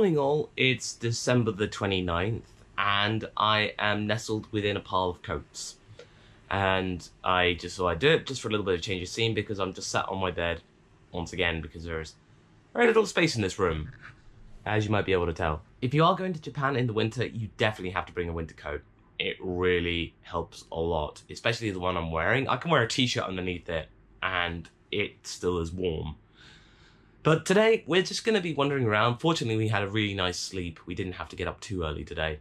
morning all, it's December the 29th and I am nestled within a pile of coats. And I just thought I'd do it just for a little bit of change of scene because I'm just sat on my bed once again because there's very little space in this room, as you might be able to tell. If you are going to Japan in the winter, you definitely have to bring a winter coat. It really helps a lot, especially the one I'm wearing. I can wear a t-shirt underneath it and it still is warm. But today, we're just going to be wandering around. Fortunately, we had a really nice sleep. We didn't have to get up too early today.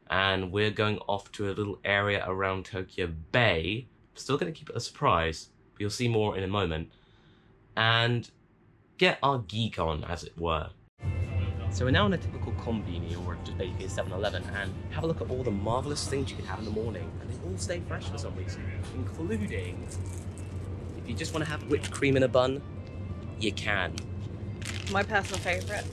And we're going off to a little area around Tokyo Bay. Still going to keep it a surprise. But you'll see more in a moment. And get our geek on, as it were. So we're now in a typical konbini, or just basically a 7-Eleven, and have a look at all the marvellous things you can have in the morning. And they all stay fresh for some reason. Including, if you just want to have whipped cream in a bun, you can. My personal favourite,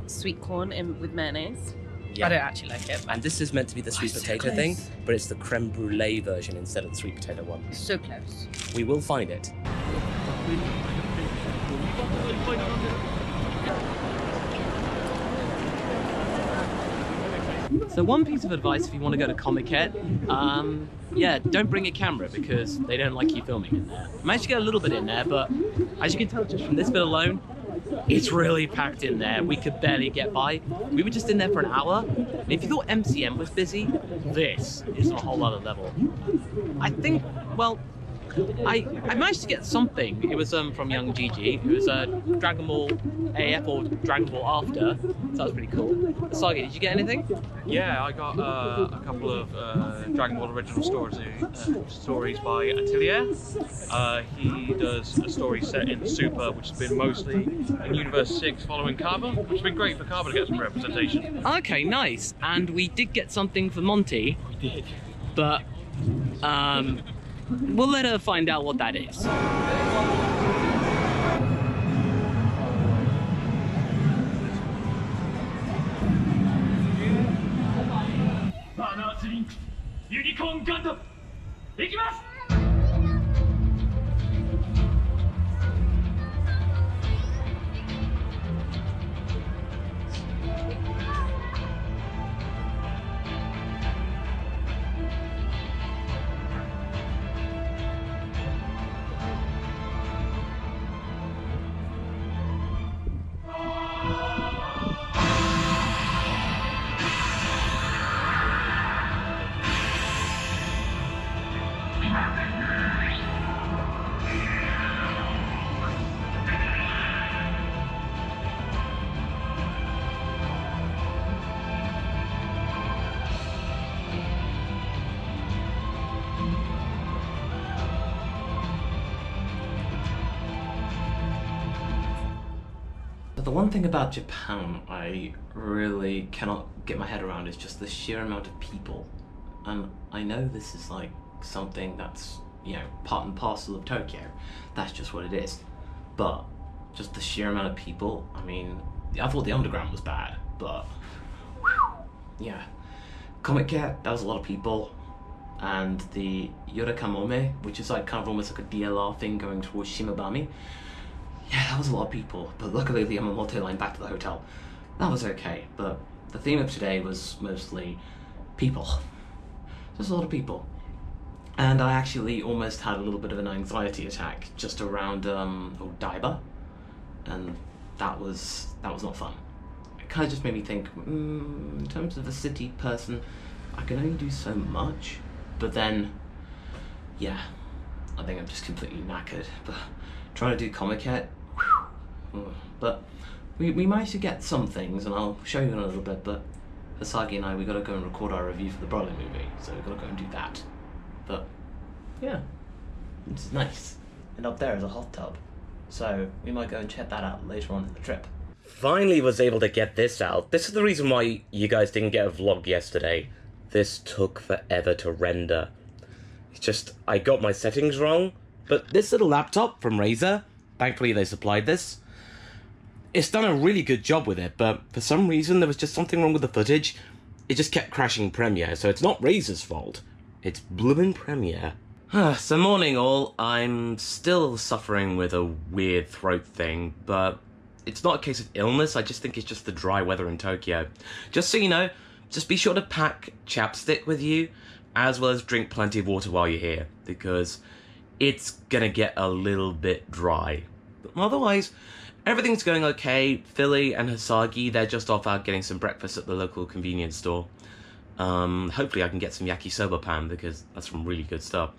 sweet corn with mayonnaise. Yeah. I don't actually like it. And this is meant to be the sweet potato thing, but it's the creme brulee version instead of the sweet potato one. So close. We will find it. So one piece of advice if you want to go to Comiket, yeah, don't bring a camera because they don't like you filming in there. I managed to get a little bit in there, but as you can tell just from this bit alone, it's really packed in there. We could barely get by. We were just in there for an hour. And if you thought MCM was busy, this is a whole other level. I think, well, I managed to get something. It was from Young Gigi. It was Dragon Ball AF or Dragon Ball After. So that was pretty cool. Sagi, did you get anything? Yeah, I got a couple of Dragon Ball original stories by Atelier. He does a story set in the Super, which has been mostly in Universe 6 following Kaba, which has been great for Kaba to get some representation. Okay, nice. And we did get something for Monty. We did. But, we'll let her find out what that is. Unicorn Gundam! Ikimasu! The one thing about Japan I really cannot get my head around is just the sheer amount of people. And I know this is like something that's, you know, part and parcel of Tokyo. That's just what it is. But just the sheer amount of people, I mean, I thought the underground was bad, but whew, yeah. Comiket, that was a lot of people. And the Yorakamome, which is like kind of almost like a DLR thing going towards Shimabami. Yeah, that was a lot of people, but luckily the Yamamoto line back to the hotel, that was okay. But the theme of today was mostly people. Just a lot of people. And I actually almost had a little bit of an anxiety attack just around Odaiba, and that was not fun. It kind of just made me think, in terms of a city person, I can only do so much. But then, yeah, I think I'm just completely knackered. But trying to do Comiket, but we managed to get some things, and I'll show you in a little bit. But for Sagi and I, we got to go and record our review for the Broly movie, so we've got to go and do that. But yeah, it's nice. And up there is a hot tub, so we might go and check that out later on in the trip. Finally was able to get this out. This is the reason why you guys didn't get a vlog yesterday. This took forever to render. It's just, I got my settings wrong. But this little laptop from Razer, thankfully they supplied this, it's done a really good job with it, but for some reason there was just something wrong with the footage. It just kept crashing Premiere, so it's not Razer's fault. It's bloomin' Premiere. So morning all, I'm still suffering with a weird throat thing, but it's not a case of illness, I just think it's just the dry weather in Tokyo. Just so you know, just be sure to pack chapstick with you, as well as drink plenty of water while you're here, because it's gonna get a little bit dry. But otherwise, everything's going okay. Philly and Hisagi, they're just off out getting some breakfast at the local convenience store. Hopefully I can get some yakisoba pan, because that's some really good stuff.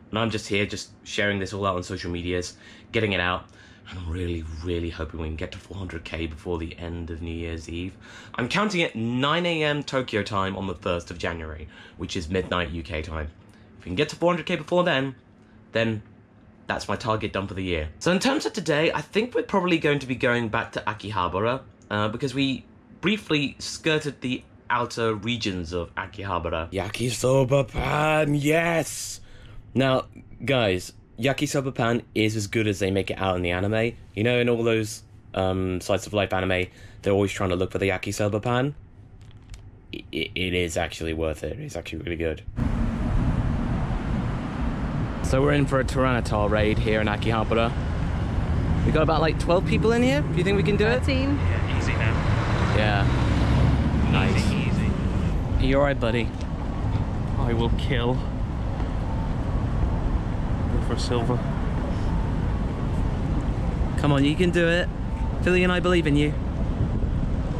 And I'm just here, just sharing this all out on social medias, getting it out. And I'm really, really hoping we can get to 400k before the end of New Year's Eve. I'm counting at 9 AM Tokyo time on the 1st of January, which is midnight UK time. If we can get to 400k before then that's my target done for the year. So in terms of today, I think we're probably going to be going back to Akihabara, because we briefly skirted the outer regions of Akihabara. Yakisoba pan, yes! Now, guys, yakisoba pan is as good as they make it out in the anime. You know, in all those slice of life anime, they're always trying to look for the yakisoba pan. It is actually worth it. It's actually really good. So we're in for a Tyranitar raid here in Akihabara. We got about like 12 people in here. Do you think we can do 13. it? Yeah, easy now. Yeah. Nice. Easy. Are you alright, buddy? I will kill. Go for a silver. Come on, you can do it. Philly and I believe in you.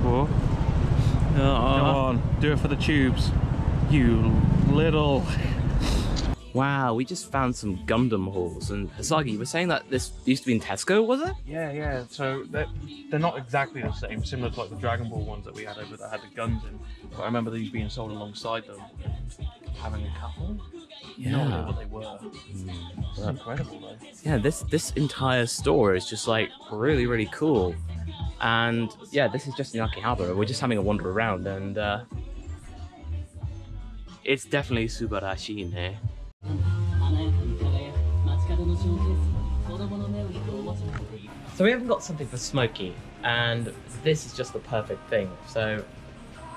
Whoa. Come on, do it for the tubes. You little... Wow, we just found some Gundam halls, and Hisagi, you were saying that this used to be in Tesco, was it? Yeah. So they're not exactly the same, similar to like the Dragon Ball ones that we had over that had the guns in. But I remember these being sold alongside them, having a couple. Yeah. No idea what they were. It's incredible though. Yeah, this entire store is just like really, really cool. And yeah, this is just in Akihabara. We're just having a wander around, and it's definitely subarashi in here. So we haven't got something for Smokey, and this is just the perfect thing. So,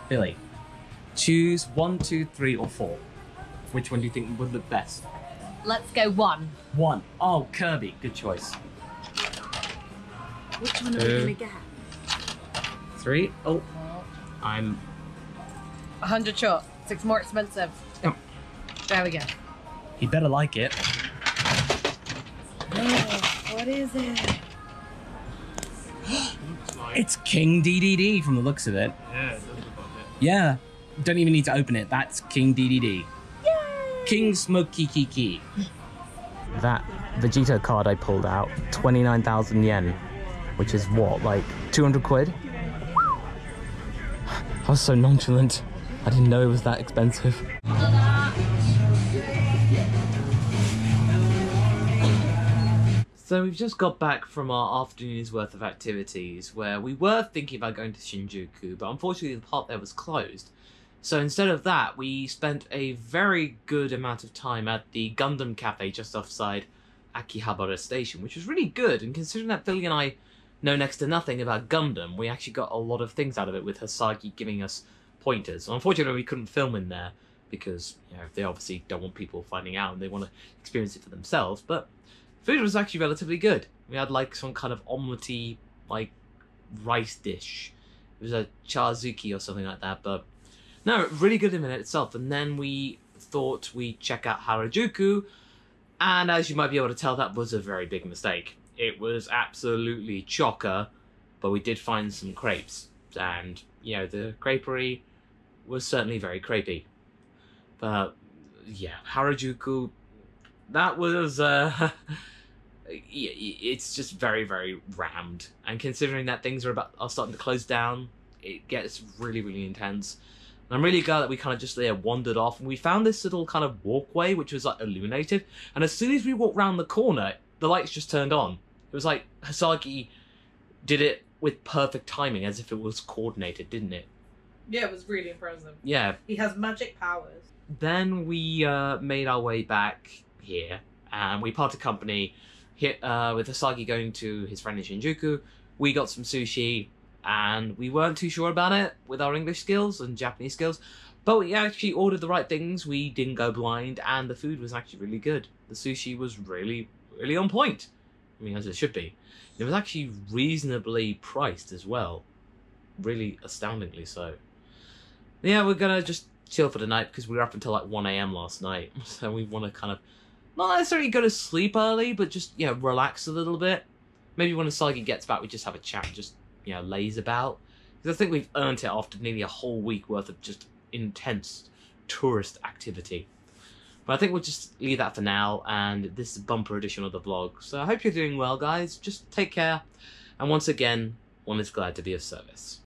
Billy, choose 1, 2, 3, or 4. Which one do you think would look best? Let's go 1. 1. Oh, Kirby, good choice. Which one are we gonna get? 3. Oh, I'm 100 short. 6 more expensive. Oh. There we go. He better like it. Oh, what is it? It's King DDD from the looks of it. Yeah, it does look like it. Yeah, don't even need to open it. That's King DDD. Yay! King Smokey Kiki. That Vegito card I pulled out, 29,000 yen, which is what, like 200 quid? I was so nonchalant. I didn't know it was that expensive. So we've just got back from our afternoon's worth of activities where we were thinking about going to Shinjuku, but unfortunately the part there was closed. So instead of that, we spent a very good amount of time at the Gundam Cafe just offside Akihabara Station, which was really good. And considering that Billy and I know next to nothing about Gundam, we actually got a lot of things out of it with Hisagi giving us pointers. Unfortunately, we couldn't film in there because, you know, they obviously don't want people finding out and they want to experience it for themselves. But food was actually relatively good. We had like some kind of omelette-y, like, rice dish. It was a chazuki or something like that, but no, really good in itself. And then we thought we'd check out Harajuku, and as you might be able to tell, that was a very big mistake. It was absolutely chocker, but we did find some crepes, and, you know, the creperie was certainly very crepey. But, yeah, Harajuku, that was, it's just very, very rammed. And considering that things are starting to close down, it gets really, really intense. And I'm really glad that we kind of just wandered off, and we found this little kind of walkway which was like illuminated, and as soon as we walked round the corner, the lights just turned on. It was like Hisagi did it with perfect timing, as if it was coordinated, didn't it? Yeah, it was really impressive. Yeah. He has magic powers. Then we made our way back here, and we parted company here, with Hisagi going to his friend in Shinjuku. We got some sushi, and we weren't too sure about it with our English skills and Japanese skills, but we actually ordered the right things. We didn't go blind, and the food was actually really good. The sushi was really, really on point. I mean, as it should be. It was actually reasonably priced as well. Really astoundingly so. Yeah, we're gonna just chill for the night because we were up until like 1 AM last night. So we want to kind of, not necessarily go to sleep early, but just, you know, relax a little bit. Maybe when Asagi gets back, we just have a chat and just, you know, laze about. Because I think we've earned it after nearly a whole week worth of just intense tourist activity. But I think we'll just leave that for now, and this is a bumper edition of the vlog. So I hope you're doing well, guys. Just take care. And once again, one is glad to be of service.